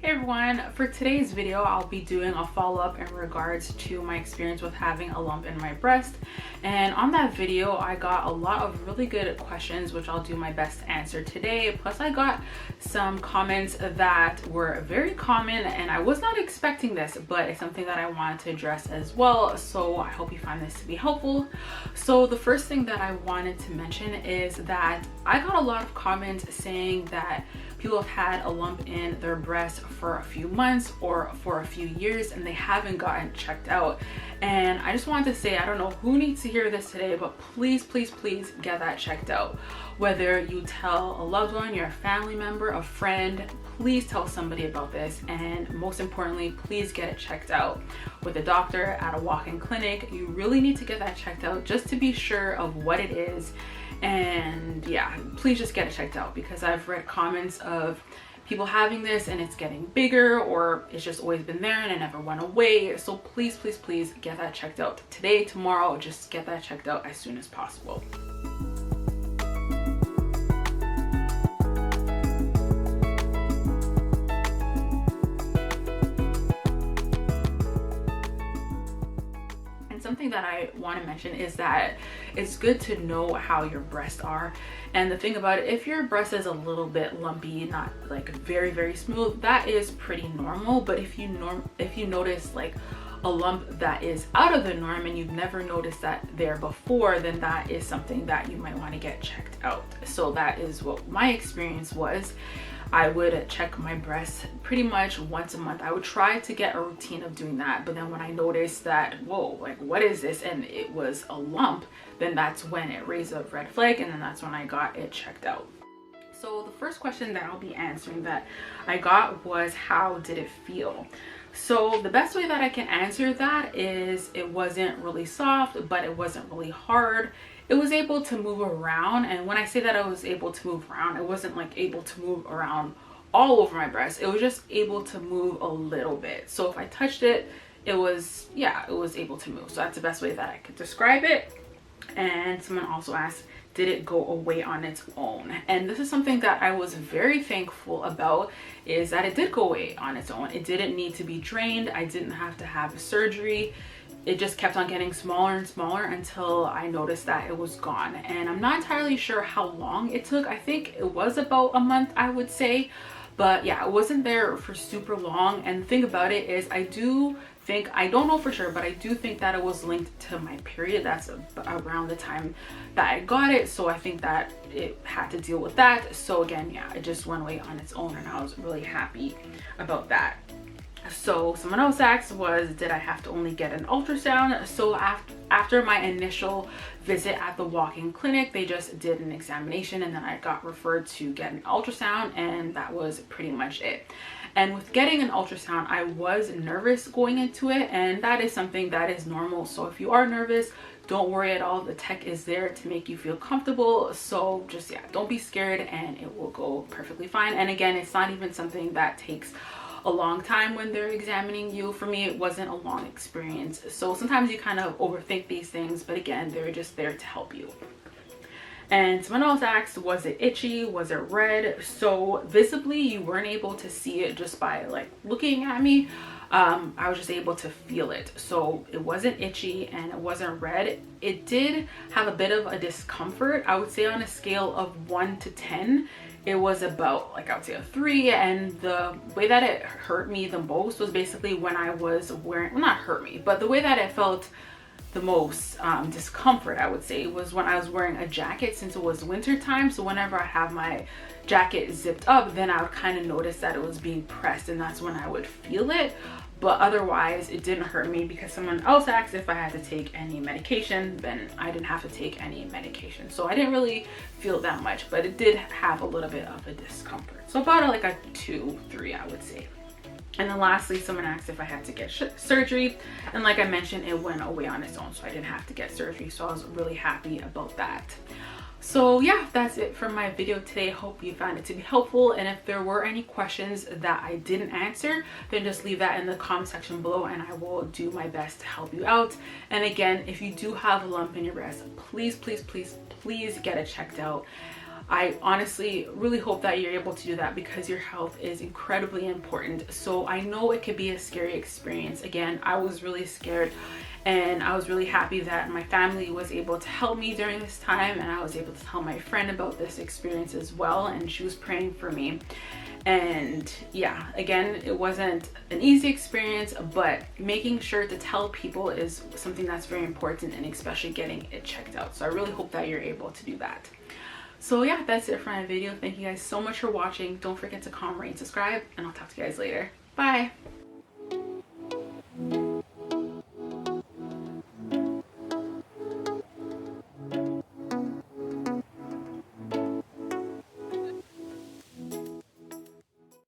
Hey everyone, for today's video I'll be doing a follow-up in regards to my experience with having a lump in my breast, and on that video I got a lot of really good questions which I'll do my best to answer today. Plus I got some comments that were very common and I was not expecting this, but it's something that I wanted to address as well, so I hope you find this to be helpful. So the first thing that I wanted to mention is that I got a lot of comments saying that people have had a lump in their breast for a few months or for a few years and they haven't gotten checked out. And I just wanted to say, I don't know who needs to hear this today, but please get that checked out. Whether you tell a loved one, your family member, a friend, please tell somebody about this, and most importantly, please get it checked out with a doctor at a walk-in clinic. You really need to get that checked out just to be sure of what it is. And yeah, please just get it checked out, because I've read comments of people having this and it's getting bigger, or it's just always been there and it never went away. So please get that checked out today, tomorrow. Just get that checked out as soon as possible. Something that I want to mention is that it's good to know how your breasts are. And the thing about it, if your breast is a little bit lumpy, not like very smooth, that is pretty normal. But if you notice like a lump that is out of the norm and you've never noticed that there before, then that is something that you might want to get checked out. So that is what my experience was. I would check my breasts pretty much once a month. I would try to get a routine of doing that, but then when I noticed that, whoa, like what is this, and it was a lump, then that's when it raised a red flag, and then that's when I got it checked out. So the first question that I'll be answering that I got was, how did it feel? So the best way that I can answer that is, it wasn't really soft, but it wasn't really hard. It was able to move around, and when I say that I was able to move around, it wasn't like able to move around all over my breast. It was just able to move a little bit. So if I touched it, it was able to move. So that's the best way that I could describe it. And someone also asked, did it go away on its own? And this is something that I was very thankful about, is that it did go away on its own. It didn't need to be drained. I didn't have to have surgery. It just kept on getting smaller and smaller until I noticed that it was gone. And I'm not entirely sure how long it took. I think it was about a month, I would say. But yeah, it wasn't there for super long. And the thing about it is, I don't know for sure, but I do think that it was linked to my period. That's around the time that I got it. So I think that it had to deal with that. So again, yeah, it just went away on its own, and I was really happy about that. So someone else asked was, did I have to only get an ultrasound? So after my initial visit at the walk-in clinic, they just did an examination, and then I got referred to get an ultrasound, and that was pretty much it. And with getting an ultrasound, I was nervous going into it, and that is something that is normal. So if you are nervous, don't worry at all. The tech is there to make you feel comfortable. So just, yeah, don't be scared, and it will go perfectly fine. And again, it's not even something that takes a long time when they're examining you. For me, it wasn't a long experience. So sometimes you kind of overthink these things, but again, they're just there to help you. And someone else asked, was it itchy? Was it red? So visibly, you weren't able to see it just by like looking at me. I was just able to feel it. So it wasn't itchy and it wasn't red. It did have a bit of a discomfort. I would say on a scale of 1 to 10, it was about, like, I would say a 3. And the way that it hurt me the most was basically when I was wearing, well, not hurt me, but the way that it felt the most discomfort, I would say, was when I was wearing a jacket, since it was winter time. So whenever I have my jacket zipped up, then I would kind of notice that it was being pressed, and that's when I would feel it. But otherwise, it didn't hurt me, because someone else asked if I had to take any medication. Then I didn't have to take any medication. So I didn't really feel that much, but it did have a little bit of a discomfort. So about like a 2, 3, I would say. And then lastly, someone asked if I had to get surgery. And like I mentioned, it went away on its own, so I didn't have to get surgery. So I was really happy about that. So yeah, that's it for my video today. Hope you found it to be helpful. And if there were any questions that I didn't answer, then just leave that in the comment section below, and I will do my best to help you out. And again, if you do have a lump in your breast, please get it checked out. I honestly really hope that you're able to do that because your health is incredibly important. So I know it could be a scary experience. Again, I was really scared, and I was really happy that my family was able to help me during this time, and I was able to tell my friend about this experience as well, and she was praying for me. And yeah, again, it wasn't an easy experience, but making sure to tell people is something that's very important, and especially getting it checked out. So I really hope that you're able to do that. So yeah, that's it for my video. Thank you guys so much for watching. Don't forget to comment, rate, and subscribe, and I'll talk to you guys later. Bye.